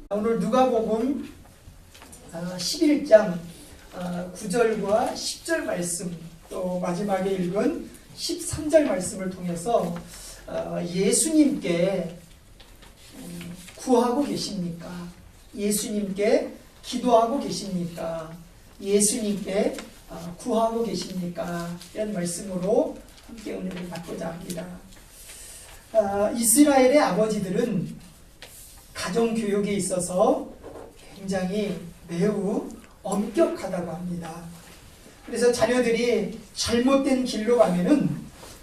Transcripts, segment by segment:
오늘 누가복음 11장 9절과 10절 말씀, 또 마지막에 읽은 13절 말씀을 통해서 예수님께 구하고 계십니까? 예수님께 기도하고 계십니까? 예수님께 구하고 계십니까? 이런 말씀으로 함께 은혜를 받고자 합니다. 이스라엘의 아버지들은 가정교육에 있어서 굉장히 매우 엄격하다고 합니다. 그래서 자녀들이 잘못된 길로 가면은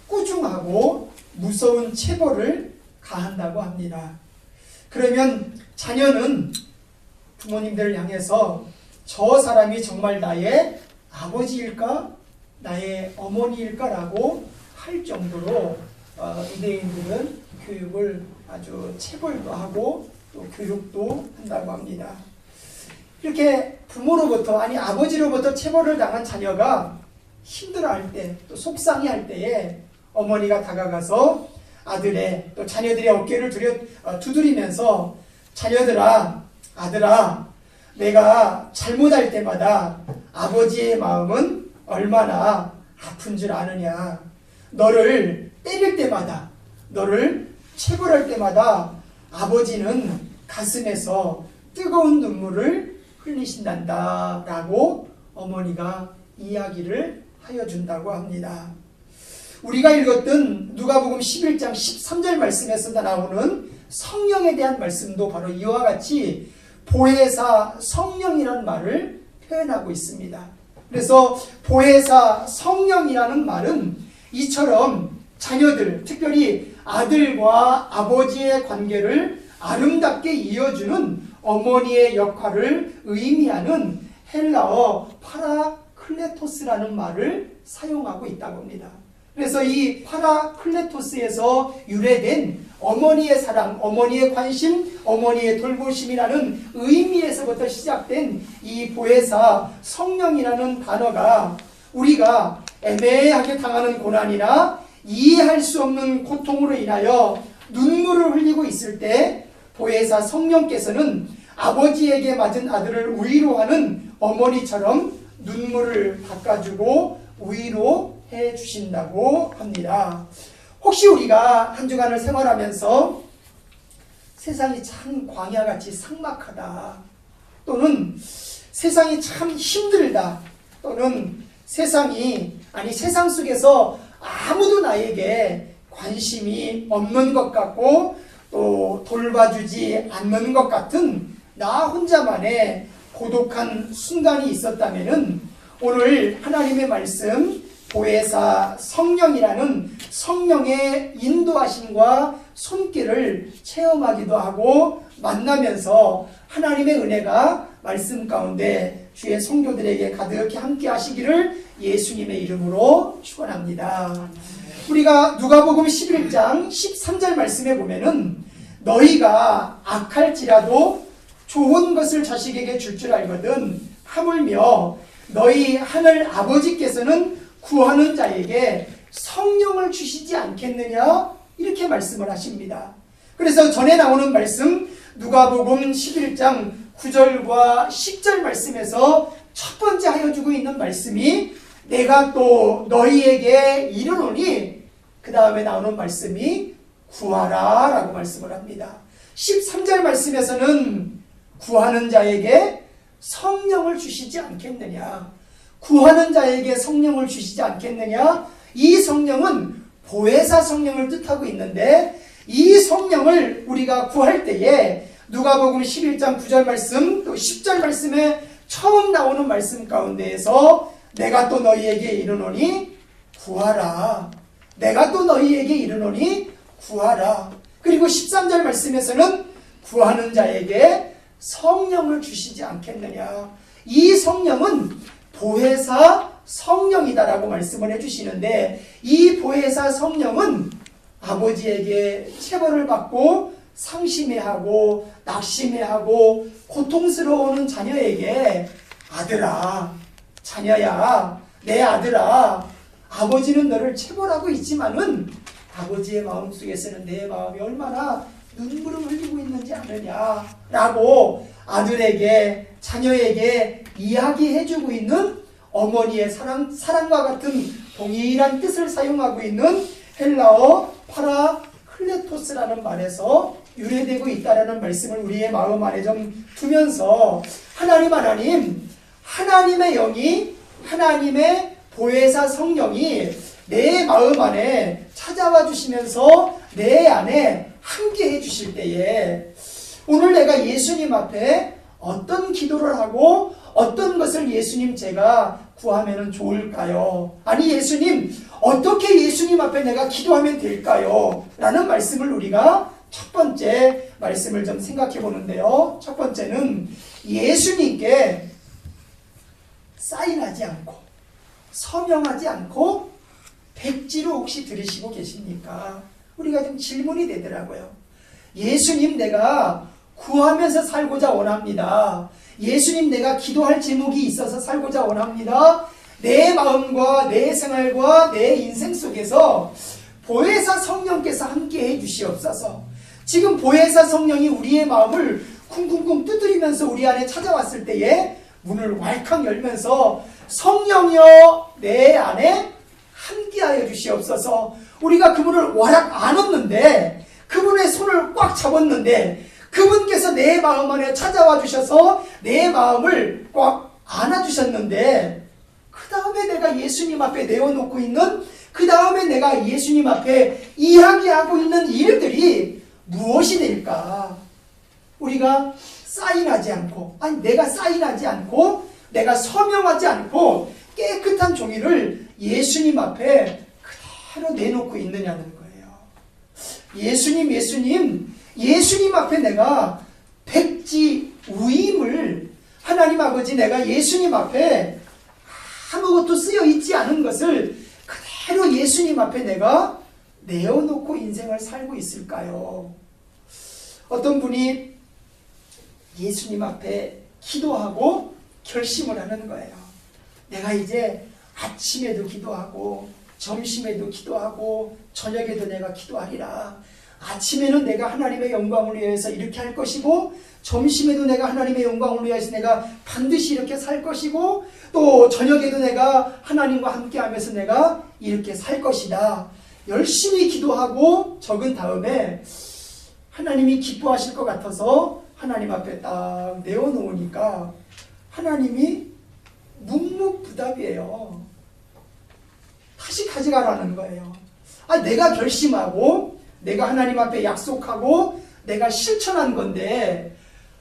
꾸중하고 무서운 체벌을 가한다고 합니다. 그러면 자녀는 부모님들을 향해서 저 사람이 정말 나의 아버지일까? 나의 어머니일까라고 할 정도로 유대인들은 교육을 아주 체벌도 하고 또 교육도 한다고 합니다. 이렇게 부모로부터 아버지로부터 체벌을 당한 자녀가 힘들어할 때, 또 속상해할 때에 어머니가 다가가서 아들의 또 자녀들의 어깨를 두드리면서 아들아, 내가 잘못할 때마다 아버지의 마음은 얼마나 아픈 줄 아느냐. 너를 때릴 때마다, 너를 체벌할 때마다 아버지는 가슴에서 뜨거운 눈물을 흘리신단다 라고 어머니가 이야기를 하여 준다고 합니다. 우리가 읽었던 누가복음 11장 13절 말씀에서 나오는 성령에 대한 말씀도 바로 이와 같이 보혜사 성령이라는 말을 표현하고 있습니다. 그래서 보혜사 성령이라는 말은 이처럼 자녀들, 특별히 아들과 아버지의 관계를 아름답게 이어주는 어머니의 역할을 의미하는 헬라어 파라클레토스라는 말을 사용하고 있다고 합니다. 그래서 이 파라클레토스에서 유래된 어머니의 사랑, 어머니의 관심, 어머니의 돌보심이라는 의미에서부터 시작된 이 보혜사 성령이라는 단어가 우리가 애매하게 당하는 고난이나 이해할 수 없는 고통으로 인하여 눈물을 흘리고 있을 때 보혜사 성령께서는 아버지에게 맞은 아들을 위로하는 어머니처럼 눈물을 닦아주고 위로해 주신다고 합니다. 혹시 우리가 한 주간을 생활하면서 세상이 참 광야같이 삭막하다, 또는 세상이 참 힘들다, 또는 세상 속에서 아무도 나에게 관심이 없는 것 같고 또 돌봐주지 않는 것 같은 나 혼자만의 고독한 순간이 있었다면은 오늘 하나님의 말씀 보혜사 성령이라는 성령의 인도하심과 손길을 체험하기도 하고 만나면서 하나님의 은혜가 말씀 가운데 주의 성도들에게 가득히 함께 하시기를 예수님의 이름으로 축원합니다. 우리가 누가복음 11장 13절 말씀에 보면은 너희가 악할지라도 좋은 것을 자식에게 줄 알거든 하물며 너희 하늘 아버지께서는 구하는 자에게 성령을 주시지 않겠느냐, 이렇게 말씀을 하십니다. 그래서 전에 나오는 말씀 누가복음 11장 9절과 10절 말씀에서 첫 번째 하여 주고 있는 말씀이 내가 또 너희에게 이르노니 그 다음에 나오는 말씀이 구하라 라고 말씀을 합니다. 13절 말씀에서는 구하는 자에게 성령을 주시지 않겠느냐, 구하는 자에게 성령을 주시지 않겠느냐. 이 성령은 보혜사 성령을 뜻하고 있는데, 이 성령을 우리가 구할 때에 누가복음 11장 9절 말씀, 또 10절 말씀에 처음 나오는 말씀 가운데에서 내가 또 너희에게 이르노니 구하라, 내가 또 너희에게 이르노니 구하라. 그리고 13절 말씀에서는 구하는 자에게 성령을 주시지 않겠느냐. 이 성령은 보혜사 성령이다라고 말씀을 해주시는데, 이 보혜사 성령은 아버지에게 체벌을 받고 상심해하고 낙심해하고 고통스러워하는 자녀에게 아들아, 자녀야, 내 아들아, 아버지는 너를 체벌하고 있지만은 아버지의 마음속에서는 내 마음이 얼마나 눈물을 흘리고 있는지 아느냐라고 아들에게, 자녀에게 이야기해주고 있는 어머니의 사랑과 같은 동일한 뜻을 사용하고 있는 헬라어 파라클레토스라는 말에서 유래되고 있다라는 말씀을 우리의 마음 안에 좀 두면서, 하나님의 영이, 하나님의 보혜사 성령이 내 마음 안에 찾아와 주시면서 내 안에 함께 해주실 때에, 오늘 내가 예수님 앞에 어떤 기도를 하고 어떤 것을 예수님 제가 구하면 좋을까요? 아니 예수님, 어떻게 예수님 앞에 내가 기도하면 될까요? 라는 말씀을 우리가 첫 번째 말씀을 좀 생각해 보는데요. 첫 번째는 예수님께 사인하지 않고 서명하지 않고 백지로 혹시 들으시고 계십니까? 우리가 좀 질문이 되더라고요. 예수님, 내가 구하면서 살고자 원합니다. 예수님, 내가 기도할 제목이 있어서 살고자 원합니다. 내 마음과 내 생활과 내 인생 속에서 보혜사 성령께서 함께 해주시옵소서. 지금 보혜사 성령이 우리의 마음을 쿵쿵쿵 두드리면서 우리 안에 찾아왔을 때에 문을 왈칵 열면서 성령이여 내 안에 함께하여 주시옵소서. 우리가 그분을 와락 안았는데, 그분의 손을 꽉 잡았는데, 그분께서 내 마음 안에 찾아와 주셔서 내 마음을 꽉 안아주셨는데, 그 다음에 내가 예수님 앞에 내어놓고 있는, 그 다음에 내가 예수님 앞에 이야기하고 있는 일들이 무엇이 될까? 우리가 사인하지 않고, 아니 내가 사인하지 않고 내가 서명하지 않고 깨끗한 종이를 예수님 앞에 그대로 내놓고 있느냐는 거예요. 예수님 앞에 내가 백지 우임을, 하나님 아버지, 내가 예수님 앞에 아무것도 쓰여 있지 않은 것을 그대로 예수님 앞에 내가 내어놓고 인생을 살고 있을까요? 어떤 분이 예수님 앞에 기도하고 결심을 하는 거예요. 내가 이제 아침에도 기도하고 점심에도 기도하고 저녁에도 내가 기도하리라. 아침에는 내가 하나님의 영광을 위해서 이렇게 할 것이고, 점심에도 내가 하나님의 영광을 위해서 내가 반드시 이렇게 살 것이고, 또 저녁에도 내가 하나님과 함께 하면서 내가 이렇게 살 것이다. 열심히 기도하고 적은 다음에 하나님이 기뻐하실 것 같아서 하나님 앞에 딱 내어놓으니까 하나님이 묵묵부답이에요. 다시 가져가라는 거예요. 내가 결심하고 내가 하나님 앞에 약속하고 내가 실천한 건데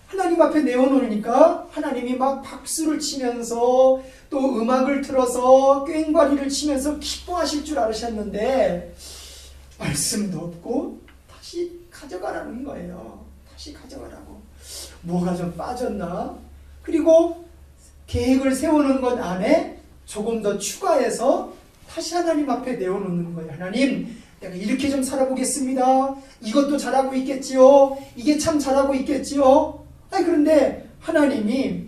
하나님 앞에 내어놓으니까 하나님이 막 박수를 치면서 또 음악을 틀어서 꽹과리를 치면서 기뻐하실 줄 알으셨는데 말씀도 없고 다시 가져가라는 거예요. 다시 가져가라고. 뭐가 좀 빠졌나? 그리고 계획을 세우는 것 안에 조금 더 추가해서 다시 하나님 앞에 내어놓는 거예요. 하나님, 내가 이렇게 좀 살아보겠습니다. 이것도 잘하고 있겠지요. 이게 참 잘하고 있겠지요. 그런데 하나님이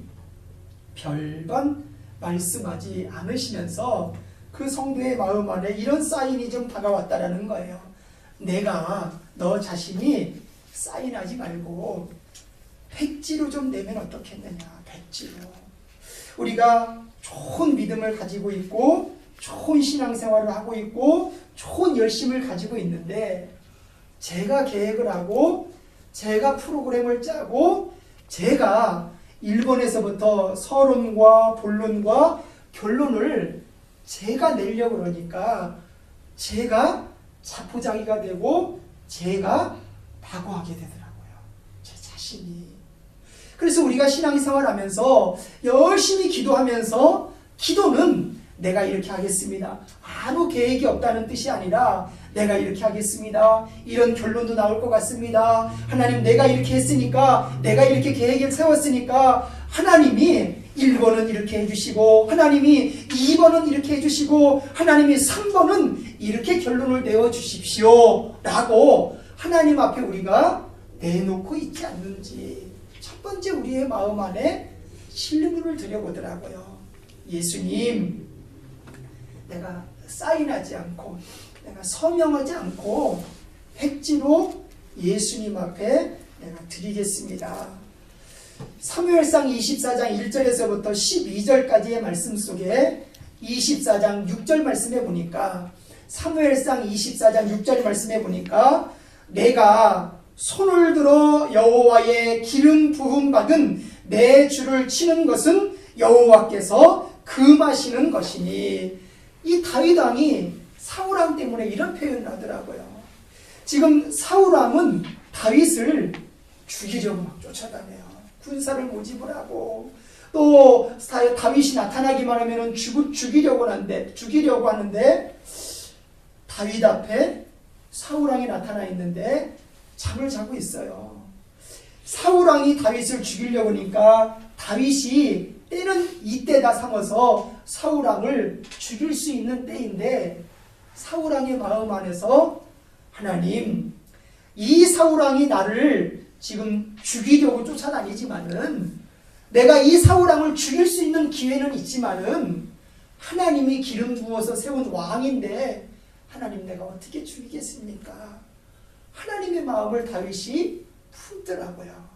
별반 말씀하지 않으시면서 그 성도의 마음 안에 이런 사인이 좀 다가왔다라는 거예요. 내가 너 자신이 사인하지 말고 백지로 좀 내면 어떻겠느냐. 백지로. 우리가 좋은 믿음을 가지고 있고 좋은 신앙생활을 하고 있고 좋은 열심을 가지고 있는데 제가 계획을 하고 제가 프로그램을 짜고 제가 1번에서부터 서론과 본론과 결론을 제가 내려고 그러니까 제가 자포자기가 되고 제가 낙오하게 되더라고요. 제 자신이. 그래서 우리가 신앙생활 하면서 열심히 기도하면서 기도는 내가 이렇게 하겠습니다. 아무 계획이 없다는 뜻이 아니라 내가 이렇게 하겠습니다. 이런 결론도 나올 것 같습니다. 하나님 내가 이렇게 했으니까 내가 이렇게 계획을 세웠으니까 하나님이 1번은 이렇게 해주시고 하나님이 2번은 이렇게 해주시고 하나님이 3번은 이렇게 결론을 내어주십시오 라고 하나님 앞에 우리가 내놓고 있지 않는지 첫 번째 우리의 마음 안에 질문을 드려보더라고요. 예수님, 내가 사인하지 않고 내가 서명하지 않고 백지로 예수님 앞에 내가 드리겠습니다. 사무엘상 24장 1절에서부터 12절까지의 말씀 속에 24장 6절 말씀에 보니까 사무엘상 24장 6절 말씀에 보니까 내가 손을 들어 여호와의 기름 부음 받은 내 주를 치는 것은 여호와께서 금하시는 것이니 이 다윗 왕이 사울왕 때문에 이런 표현을 하더라고요. 지금 사울왕은 다윗을 죽이려고 막 쫓아다녀요. 군사를 모집을 하고 또 다윗이 나타나기만 하면 죽이려고 하는데 다윗 앞에 사울왕이 나타나 있는데 잠을 자고 있어요. 사울왕이 다윗을 죽이려고 하니까 다윗이 때는 이때다 삼아서 사울왕을 죽일 수 있는 때인데 사울왕의 마음 안에서 하나님, 이 사울왕이 나를 지금 죽이려고 쫓아다니지만은 내가 이 사울왕을 죽일 수 있는 기회는 있지만은 하나님이 기름 부어서 세운 왕인데 하나님 내가 어떻게 죽이겠습니까? 하나님의 마음을 다윗이 품더라고요.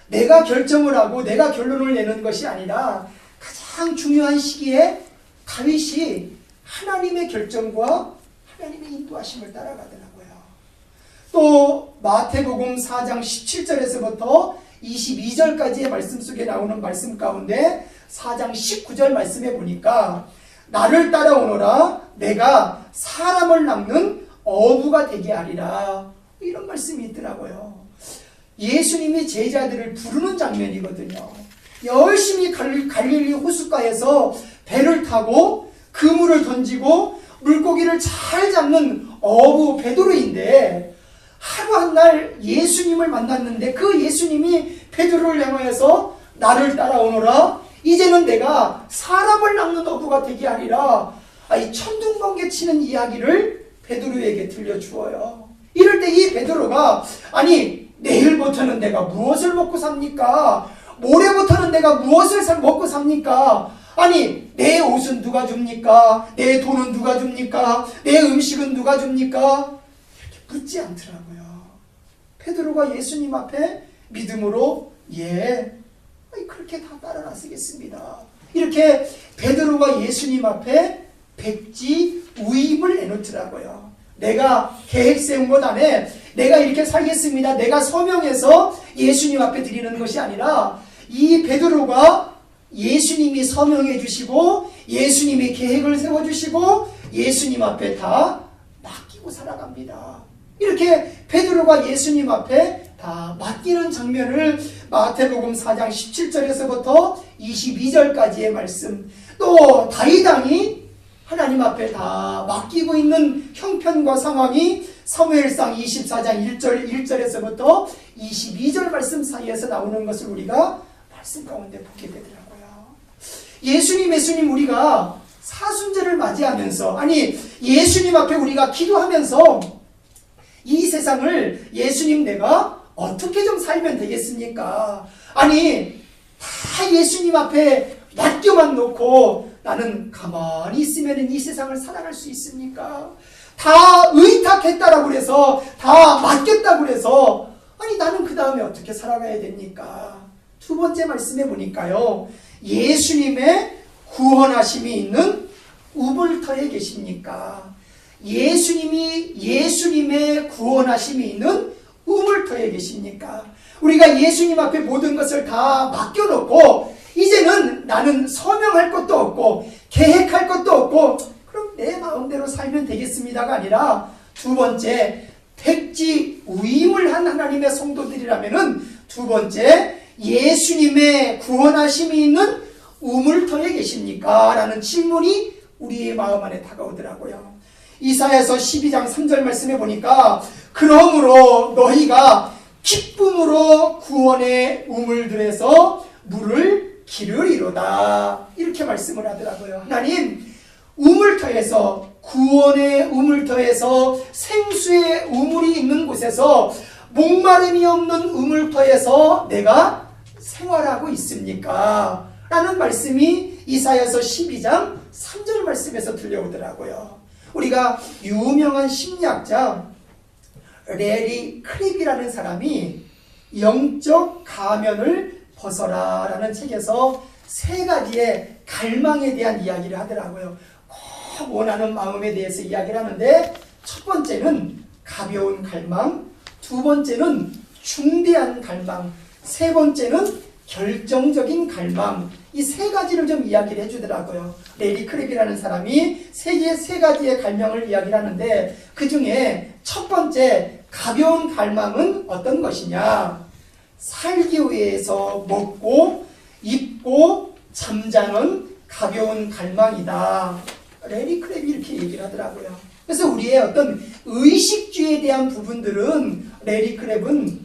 내가 결정을 하고 내가 결론을 내는 것이 아니라 가장 중요한 시기에 다윗이 하나님의 결정과 하나님의 인도하심을 따라가더라고요. 또 마태복음 4장 17절에서부터 22절까지의 말씀 속에 나오는 말씀 가운데 4장 19절 말씀에 보니까 나를 따라오너라 내가 사람을 낚는 어부가 되게 하리라 이런 말씀이 있더라고요. 예수님이 제자들을 부르는 장면이거든요. 열심히 갈릴리 호숫가에서 배를 타고 그물을 던지고 물고기를 잘 잡는 어부 베드로인데 하루 한 날 예수님을 만났는데 그 예수님이 베드로를 향하여서 나를 따라오너라 이제는 내가 사람을 낚는 어부가 되게 하리라 이 천둥번개 치는 이야기를 베드로에게 들려주어요. 이럴 때 이 베드로가 아니 내일부터는 내가 무엇을 먹고 삽니까? 모레부터는 내가 무엇을 먹고 삽니까? 아니 내 옷은 누가 줍니까? 내 돈은 누가 줍니까? 내 음식은 누가 줍니까? 이렇게 묻지 않더라고요. 베드로가 예수님 앞에 믿음으로 그렇게 다 따라 나서겠습니다. 이렇게 베드로가 예수님 앞에 백지 우입을 내놓더라고요. 내가 계획 세운 것 안에 내가 이렇게 살겠습니다. 내가 서명해서 예수님 앞에 드리는 것이 아니라 이 베드로가 예수님이 서명해 주시고 예수님이 계획을 세워주시고 예수님 앞에 다 맡기고 살아갑니다. 이렇게 베드로가 예수님 앞에 다 맡기는 장면을 마태복음 4장 17절에서부터 22절까지의 말씀 또 다윗 왕이 하나님 앞에 다 맡기고 있는 형편과 상황이 사무엘상 24장 1절에서부터 22절 말씀 사이에서 나오는 것을 우리가 말씀 가운데 보게 되더라고요. 예수님 우리가 사순절을 맞이하면서 예수님 앞에 우리가 기도하면서 이 세상을 예수님 내가 어떻게 좀 살면 되겠습니까? 다 예수님 앞에 맡겨만 놓고 나는 가만히 있으면 이 세상을 살아갈 수 있습니까? 다 의탁했다라고 그래서 다 맡겼다고 그래서 나는 그 다음에 어떻게 살아가야 됩니까? 두 번째 말씀에 보니까요. 예수님의 구원하심이 있는 우물터에 계십니까? 예수님의 구원하심이 있는 우물터에 계십니까? 우리가 예수님 앞에 모든 것을 다 맡겨놓고 이제는 나는 서명할 것도 없고 계획할 것도 없고 그럼 내 마음대로 살면 되겠습니다가 아니라 두 번째, 백지우임을 한 하나님의 성도들이라면은 두 번째, 예수님의 구원하심이 있는 우물터에 계십니까? 라는 질문이 우리의 마음 안에 다가오더라고요. 이사야서 12장 3절 말씀에 보니까 그러므로 너희가 기쁨으로 구원의 우물들에서 물을 기르리로다. 이렇게 말씀을 하더라고요. 하나님, 우물터에서, 구원의 우물터에서, 생수의 우물이 있는 곳에서, 목마름이 없는 우물터에서 내가 생활하고 있습니까? 라는 말씀이 이사야서 12장 3절 말씀에서 들려오더라고요. 우리가 유명한 심리학자 레리 크랩이라는 사람이 영적 가면을 벗어라 라는 책에서 세 가지의 갈망에 대한 이야기를 하더라고요. 꼭 원하는 마음에 대해서 이야기를 하는데 첫 번째는 가벼운 갈망, 두 번째는 중대한 갈망, 세 번째는 결정적인 갈망, 이 세 가지를 좀 이야기를 해주더라고요. 레리 크랩이라는 사람이 세 가지의 갈망을 이야기를 하는데 그 중에 첫 번째 가벼운 갈망은 어떤 것이냐? 살기 위해서 먹고 입고 잠자는 가벼운 갈망이다. 레리 크랩이 이렇게 얘기를 하더라고요. 그래서 우리의 어떤 의식주에 대한 부분들은 레리 크랩은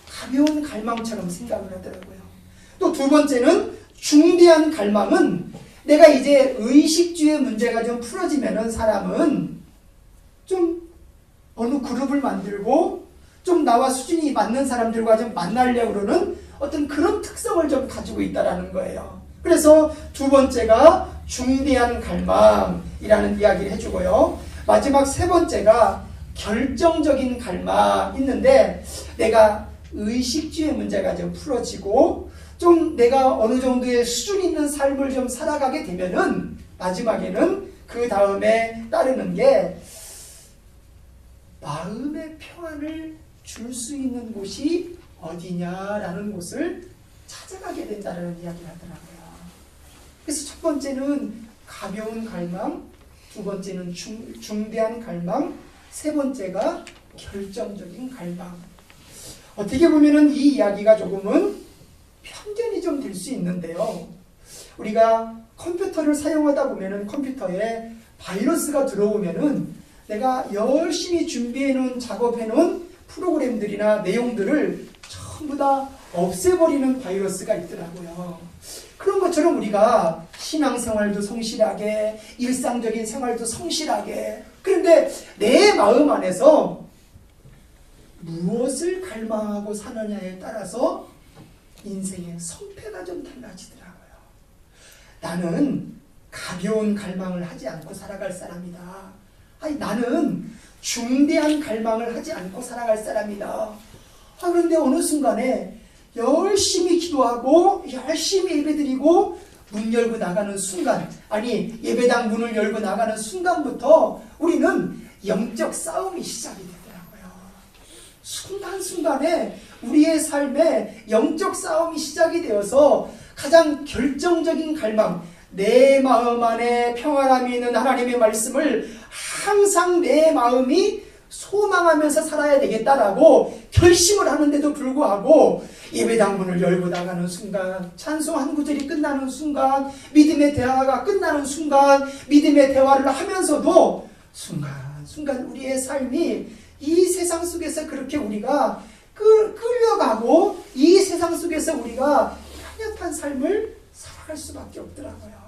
가벼운 갈망처럼 생각을 하더라고요. 또 두 번째는 중대한 갈망은 내가 이제 의식주의 문제가 좀 풀어지면은 사람은 좀 어느 그룹을 만들고 좀 나와 수준이 맞는 사람들과 좀 만나려고 그러는 어떤 그런 특성을 좀 가지고 있다라는 거예요. 그래서 두 번째가 중대한 갈망이라는 이야기를 해주고요. 마지막 세 번째가 결정적인 갈망 있는데 내가 의식주의 문제가 좀 풀어지고 좀 내가 어느 정도의 수준 있는 삶을 좀 살아가게 되면은 마지막에는 그 다음에 따르는 게 마음의 평안을 줄 수 있는 곳이 어디냐라는 곳을 찾아가게 된다는 이야기를 하더라고요. 그래서 첫 번째는 가벼운 갈망, 두 번째는 중대한 갈망, 세 번째가 결정적인 갈망. 어떻게 보면은 이 이야기가 조금은 편견이 좀 될 수 있는데요. 우리가 컴퓨터를 사용하다 보면은 컴퓨터에 바이러스가 들어오면은 내가 열심히 준비해 놓은 작업해 놓은 프로그램들이나 내용들을 전부 다 없애버리는 바이러스가 있더라고요. 그런 것처럼 우리가 신앙생활도 성실하게, 일상적인 생활도 성실하게, 그런데 내 마음 안에서 무엇을 갈망하고 사느냐에 따라서 인생의 성패가 좀 달라지더라고요. 나는 가벼운 갈망을 하지 않고 살아갈 사람이다. 아니, 나는 중대한 갈망을 하지 않고 살아갈 사람이다. 그런데 어느 순간에 열심히 기도하고 열심히 예배드리고 문 열고 나가는 순간, 아니 예배당 문을 열고 나가는 순간부터 우리는 영적 싸움이 시작이 되더라고요. 순간순간에 우리의 삶에 영적 싸움이 시작이 되어서 가장 결정적인 갈망, 내 마음 안에 평안함이 있는 하나님의 말씀을 항상 내 마음이 소망하면서 살아야 되겠다라고 결심을 하는데도 불구하고 예배당 문을 열고 나가는 순간, 찬송 한 구절이 끝나는 순간, 믿음의 대화가 끝나는 순간, 믿음의 대화를 하면서도 순간 우리의 삶이 이 세상 속에서 그렇게 우리가 끌려가고 이 세상 속에서 우리가 편협한 삶을 살아갈 수밖에 없더라고요.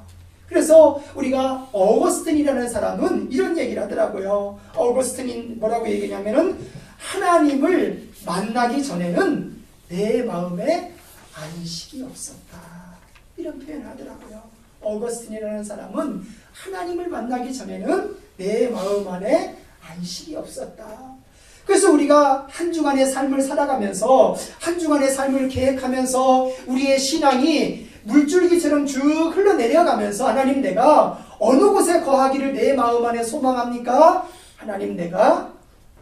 그래서 우리가 어거스틴이라는 사람은 이런 얘기를 하더라고요. 어거스틴이 뭐라고 얘기냐면은 하나님을 만나기 전에는 내 마음에 안식이 없었다. 이런 표현을 하더라고요. 어거스틴이라는 사람은 하나님을 만나기 전에는 내 마음 안에 안식이 없었다. 그래서 우리가 한 주간의 삶을 살아가면서 한 주간의 삶을 계획하면서 우리의 신앙이 물줄기처럼 쭉 흘러내려가면서 하나님 내가 어느 곳에 거하기를 내 마음 안에 소망합니까? 하나님 내가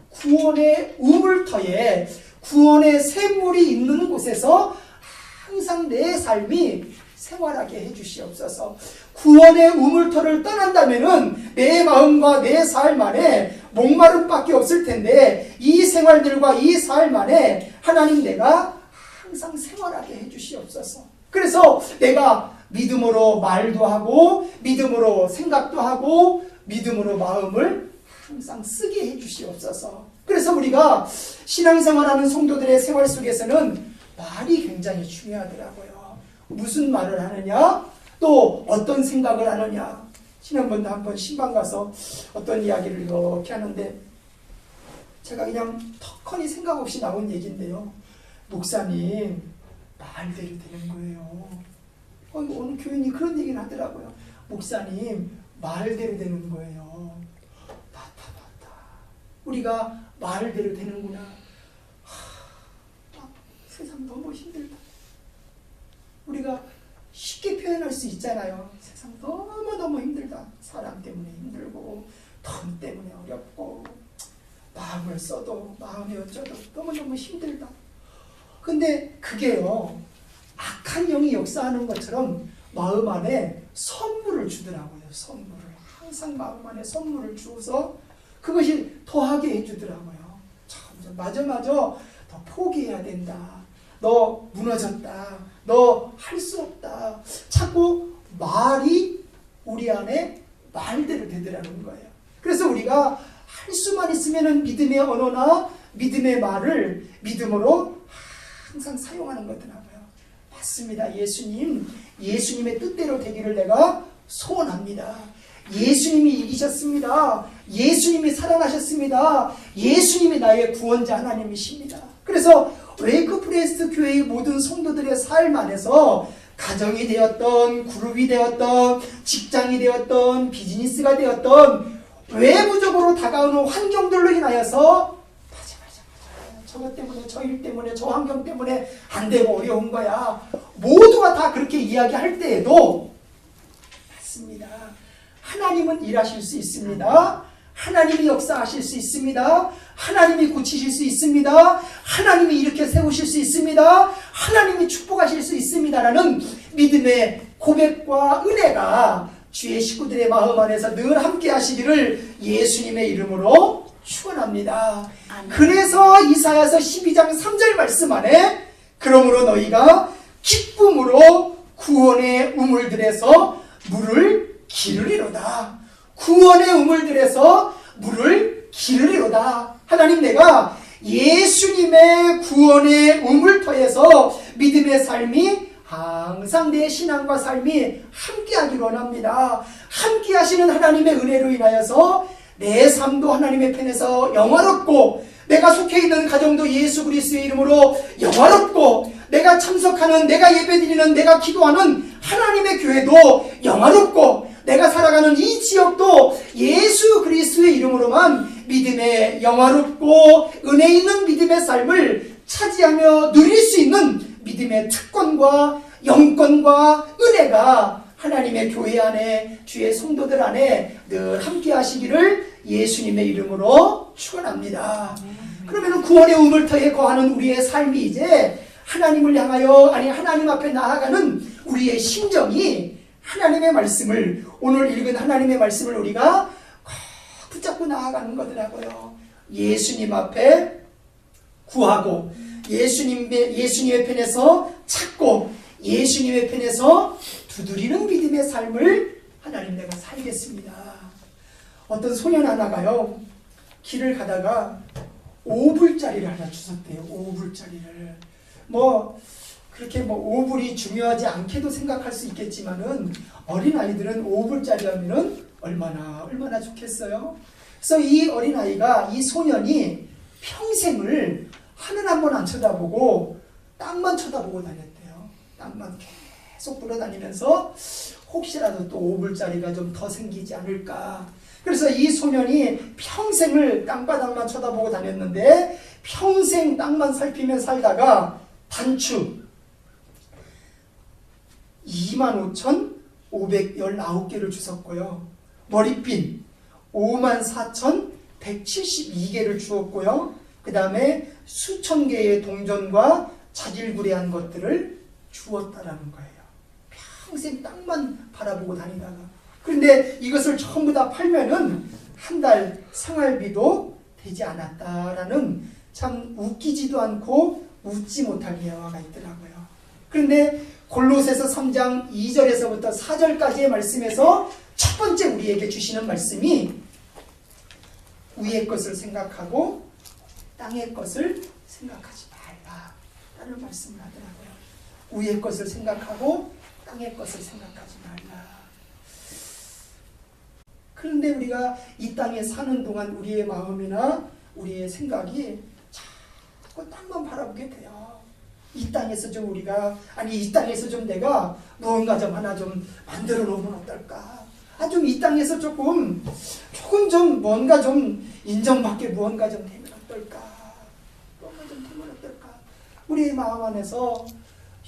구원의 우물터에 구원의 샘물이 있는 곳에서 항상 내 삶이 생활하게 해주시옵소서. 구원의 우물터를 떠난다면은 내 마음과 내 삶 안에 목마름밖에 없을 텐데 이 생활들과 이 삶 안에 하나님 내가 항상 생활하게 해주시옵소서. 그래서 내가 믿음으로 말도 하고 믿음으로 생각도 하고 믿음으로 마음을 항상 쓰게 해주시옵소서. 그래서 우리가 신앙생활하는 성도들의 생활 속에서는 말이 굉장히 중요하더라고요. 무슨 말을 하느냐, 또 어떤 생각을 하느냐. 지난번도 한번 신방 가서 어떤 이야기를 이렇게 하는데 제가 그냥 턱하니 생각 없이 나온 얘기인데요. 목사님 말대로 되는 거예요. 어느 교인이 그런 얘기를 하더라고요. 목사님 말대로 되는 거예요. 맞다. 우리가 말대로 되는구나. 세상 너무 힘들다. 우리가 쉽게 표현할 수 있잖아요. 세상 너무너무 힘들다. 사람 때문에 힘들고 돈 때문에 어렵고 마음을 써도 마음이 어쩌도 너무너무 힘들다. 근데 그게요, 악한 영이 역사하는 것처럼 마음 안에 선물을 주더라고요. 선물을. 항상 마음 안에 선물을 주어서 그것이 더하게 해주더라고요. 참, 마저 더 포기해야 된다. 너 무너졌다. 너 할 수 없다. 자꾸 말이 우리 안에 말대로 되더라는 거예요. 그래서 우리가 할 수만 있으면 믿음의 언어나 믿음의 말을 믿음으로 항상 사용하는 거더라고요. 맞습니다. 예수님의 뜻대로 되기를 내가 소원합니다. 예수님이 이기셨습니다. 예수님이 살아나셨습니다. 예수님이 나의 구원자 하나님이십니다. 그래서 웨이크프레스 교회의 모든 성도들의 삶 안에서 가정이 되었던, 그룹이 되었던, 직장이 되었던, 비즈니스가 되었던 외부적으로 다가오는 환경들로 인하여서 맞아. 저것 때문에, 저 일 때문에, 저 환경 때문에 안 되고 어려운 거야. 모두가 다 그렇게 이야기할 때에도 맞습니다. 하나님은 일하실 수 있습니다. 하나님이 역사하실 수 있습니다. 하나님이 고치실 수 있습니다. 하나님이 이렇게 세우실 수 있습니다. 하나님이 축복하실 수 있습니다라는 믿음의 고백과 은혜가 주의 식구들의 마음 안에서 늘 함께 하시기를 예수님의 이름으로 축원합니다. 그래서 이사야서 12장 3절 말씀 안에 그러므로 너희가 기쁨으로 구원의 우물들에서 물을 기르리로다. 구원의 우물들에서 물을 기르리로다. 하나님 내가 예수님의 구원의 우물터에서 믿음의 삶이 항상 내 신앙과 삶이 함께하기를 원합니다. 함께하시는 하나님의 은혜로 인하여서 내 삶도 하나님의 편에서 영화롭고 내가 속해 있는 가정도 예수 그리스도의 이름으로 영화롭고 내가 참석하는, 내가 예배드리는, 내가 기도하는 하나님의 교회도 영화롭고 내가 살아가는 이 지역도 예수 그리스도의 이름으로만 믿음의 영화롭고 은혜 있는 믿음의 삶을 차지하며 누릴 수 있는 믿음의 특권과 영권과 은혜가 하나님의 교회 안에, 주의 성도들 안에 늘 함께 하시기를 예수님의 이름으로 축원합니다. 그러면 구원의 우물터에 거하는 우리의 삶이 이제 하나님을 향하여, 하나님 앞에 나아가는 우리의 심정이 하나님의 말씀을, 오늘 읽은 하나님의 말씀을 우리가 붙잡고 나아가는 거더라고요. 예수님 앞에 구하고 예수님의 편에서 찾고 예수님의 편에서 두드리는 믿음의 삶을 하나님 내가 살겠습니다. 어떤 소년 하나가요, 길을 가다가 5불짜리를 하나 주셨대요. 5불짜리를. 그렇게 5불이 중요하지 않게도 생각할 수 있겠지만은 어린아이들은 5불짜리 하면은 얼마나 좋겠어요. 그래서 이 어린아이가, 이 소년이 평생을 하늘 한 번 안 쳐다보고 땅만 쳐다보고 다녔대요. 땅만 계속 돌아다니면서 혹시라도 또 5불짜리가 좀 더 생기지 않을까. 그래서 이 소년이 평생을 땅바닥만 쳐다보고 다녔는데 평생 땅만 살피며 살다가 단추 25,519개를 주셨고요. 머리핀 54,172개를 주었고요. 그 다음에 수천 개의 동전과 자질구레한 것들을 주었다라는 거예요. 평생 땅만 바라보고 다니다가. 그런데 이것을 전부 다 팔면은 한 달 생활비도 되지 않았다라는 참 웃기지도 않고 웃지 못할 예화가 있더라고요. 그런데 골로새서 3장 2절에서부터 4절까지의 말씀에서 첫 번째 우리에게 주시는 말씀이 위의 것을 생각하고 땅의 것을 생각하지 말라 라는 말씀을 하더라고요. 위의 것을 생각하고 땅의 것을 생각하지 말라. 그런데 우리가 이 땅에 사는 동안 우리의 마음이나 우리의 생각이 자꾸 땅만 바라보게 돼요. 이 땅에서 좀 우리가, 이 땅에서 좀 내가 무언가 좀 하나 좀 만들어 놓으면 어떨까? 좀 이 땅에서 조금 좀 뭔가 좀 인정받게 무언가 좀 되면 어떨까? 뭔가 좀 되면 어떨까? 우리의 마음 안에서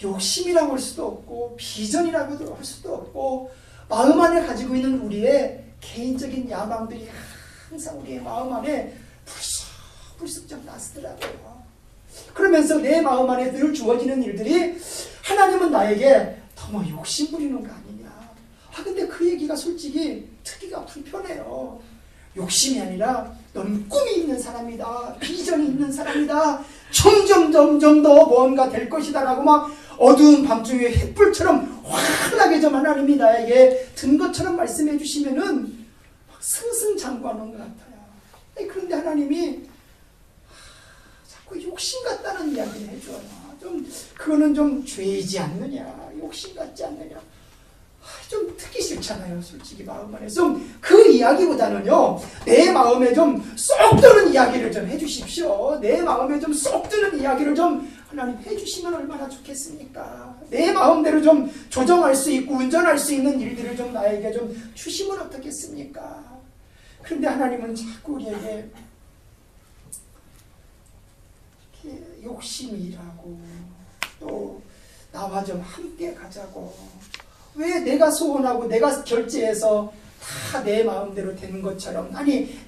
욕심이라고 할 수도 없고 비전이라고도 할 수도 없고 마음 안에 가지고 있는 우리의 개인적인 야망들이 항상 우리의 마음 안에 불쑥 좀 나서더라고요. 그러면서 내 마음 안에 늘 주어지는 일들이 하나님은 나에게 너무 욕심 부리는 거 아니냐. 근데 그 얘기가 솔직히 듣기가 불편해요. 욕심이 아니라 너는 꿈이 있는 사람이다. 비전이 있는 사람이다. 점점 더 뭔가 될 것이다 라고 막 어두운 밤중에 횃불처럼 환하게 좀 하나님이 나에게 든 것처럼 말씀해 주시면은 막 승승장구하는 것 같아요. 그런데 하나님이 자꾸 욕심 같다는 이야기를 해줘요. 그거는 좀 죄이지 않느냐, 욕심 같지 않느냐. 좀 듣기 싫잖아요, 솔직히 마음 안에. 좀 그 이야기보다는요, 내 마음에 좀 쏙 드는 이야기를 좀 해주십시오. 내 마음에 좀 쏙 드는 이야기를 좀 하나님 해주시면 얼마나 좋겠습니까? 내 마음대로 좀 조정할 수 있고 운전할 수 있는 일들을 좀 나에게 좀 주시면 어떻겠습니까? 그런데 하나님은 자꾸 우리에게 이렇게 욕심이 일하고 또 나와 좀 함께 가자고. 왜 내가 소원하고 내가 결제해서 다 내 마음대로 되는 것처럼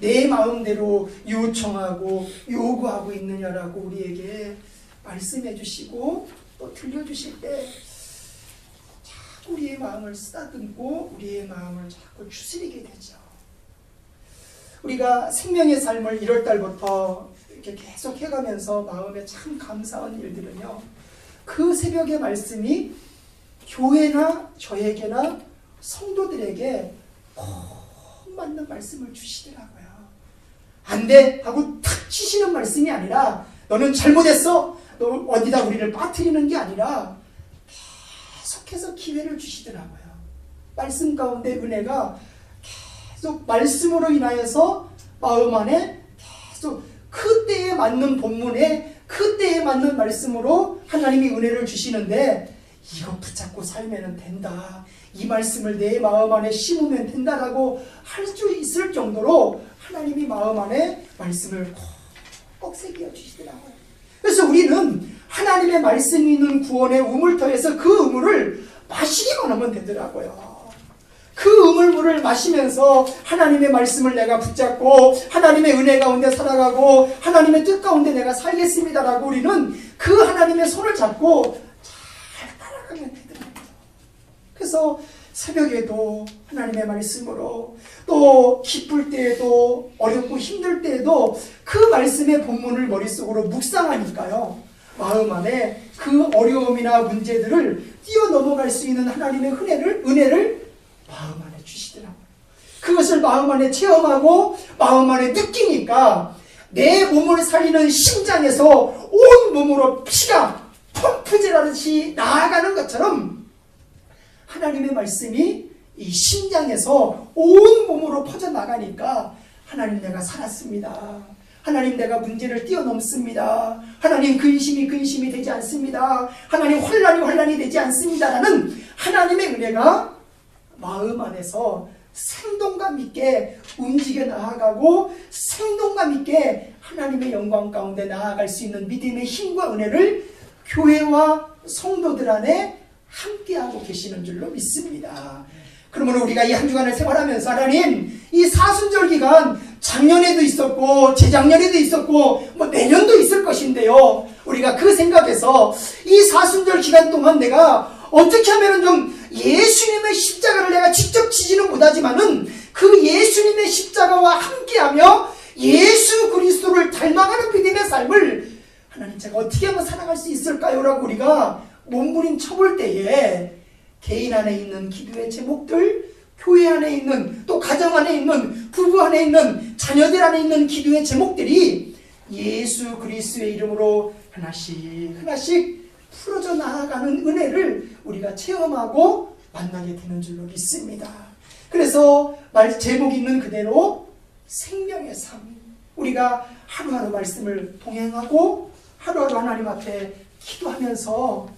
내 마음대로 요청하고 요구하고 있느냐라고 우리에게 말씀해 주시고 또 들려주실 때 자꾸 우리의 마음을 쓰다듬고 우리의 마음을 자꾸 추스리게 되죠. 우리가 생명의 삶을 1월달부터 이렇게 계속 해가면서 마음에 참 감사한 일들은요, 그 새벽의 말씀이 교회나 저에게나 성도들에게 꼭 맞는 말씀을 주시더라고요. 안 돼! 하고 탁 치시는 말씀이 아니라 너는 잘못했어! 너 어디다 우리를 빠뜨리는 게 아니라 계속해서 기회를 주시더라고요. 말씀 가운데 은혜가 계속 말씀으로 인하여서 마음 안에 계속 그때에 맞는 본문에 그때에 맞는 말씀으로 하나님이 은혜를 주시는데 이거 붙잡고 살면 된다. 이 말씀을 내 마음 안에 심으면 된다라고 할 수 있을 정도로 하나님이 마음 안에 말씀을 꼭 새겨 주시더라고요. 그래서 우리는 하나님의 말씀이 있는 구원의 우물터에서 그 우물을 마시기만 하면 되더라고요. 그 우물물을 마시면서 하나님의 말씀을 내가 붙잡고 하나님의 은혜 가운데 살아가고 하나님의 뜻 가운데 내가 살겠습니다라고 우리는 그 하나님의 손을 잡고 잘 따라가면 되더라고요. 그래서 새벽에도 하나님의 말씀으로 또 기쁠 때에도 어렵고 힘들 때에도 그 말씀의 본문을 머릿속으로 묵상하니까요, 마음 안에 그 어려움이나 문제들을 뛰어넘어갈 수 있는 하나님의 은혜를 마음 안에 주시더라고요. 그것을 마음 안에 체험하고 마음 안에 느끼니까 내 몸을 살리는 심장에서 온 몸으로 피가 펌프질하듯이 나아가는 것처럼 하나님의 말씀이 이 심장에서 온 몸으로 퍼져나가니까 하나님 내가 살았습니다. 하나님 내가 문제를 뛰어넘습니다. 하나님 근심이 되지 않습니다. 하나님 환난이 되지 않습니다라는 하나님의 은혜가 마음 안에서 생동감 있게 움직여 나아가고 생동감 있게 하나님의 영광 가운데 나아갈 수 있는 믿음의 힘과 은혜를 교회와 성도들 안에 함께하고 계시는 줄로 믿습니다. 그러면 우리가 이 한 주간을 생활하면서 하나님, 이 사순절 기간 작년에도 있었고 재작년에도 있었고 뭐 내년도 있을 것인데요, 우리가 그 생각에서 이 사순절 기간 동안 내가 어떻게 하면 좀 예수님의 십자가를 내가 직접 지지는 못하지만은 그 예수님의 십자가와 함께하며 예수 그리스도를 닮아가는 믿음의 삶을 하나님 제가 어떻게 하면 살아갈 수 있을까요? 라고 우리가 몸부림쳐볼 때에 개인 안에 있는 기도의 제목들, 교회 안에 있는, 또 가정 안에 있는, 부부 안에 있는, 자녀들 안에 있는 기도의 제목들이 예수 그리스도의 이름으로 하나씩 하나씩 풀어져 나아가는 은혜를 우리가 체험하고 만나게 되는 줄로 믿습니다. 그래서 제목 있는 그대로 생명의 삶, 우리가 하루하루 말씀을 동행하고 하루하루 하나님 앞에 기도하면서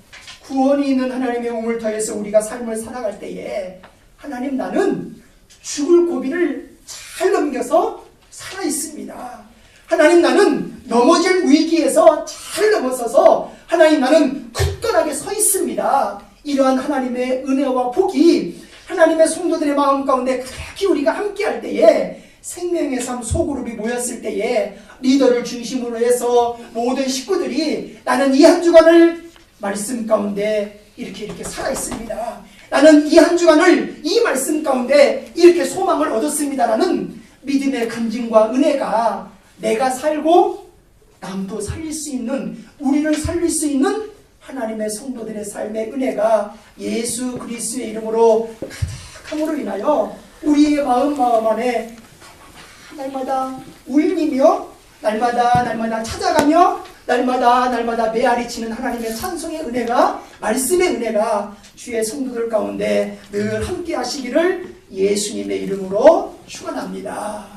구원이 있는 하나님의 우물터에서 우리가 삶을 살아갈 때에 하나님, 나는 죽을 고비를 잘 넘겨서 살아있습니다. 하나님, 나는 넘어질 위기에서 잘 넘어서서 하나님, 나는 굳건하게 서 있습니다. 이러한 하나님의 은혜와 복이 하나님의 성도들의 마음 가운데 그렇게 우리가 함께할 때에 생명의 삶 소그룹이 모였을 때에 리더를 중심으로 해서 모든 식구들이 나는 이 한 주간을 말씀 가운데 이렇게 살아있습니다. 나는 이 한 주간을 이 말씀 가운데 이렇게 소망을 얻었습니다라는 믿음의 간증과 은혜가 내가 살고 남도 살릴 수 있는, 우리를 살릴 수 있는 하나님의 성도들의 삶의 은혜가 예수 그리스도의 이름으로 가득함으로 인하여 우리의 마음 안에 날마다 울리며 날마다 찾아가며 날마다 메아리치는 하나님의 찬송의 은혜가, 말씀의 은혜가 주의 성도들 가운데 늘 함께 하시기를 예수님의 이름으로 축원합니다.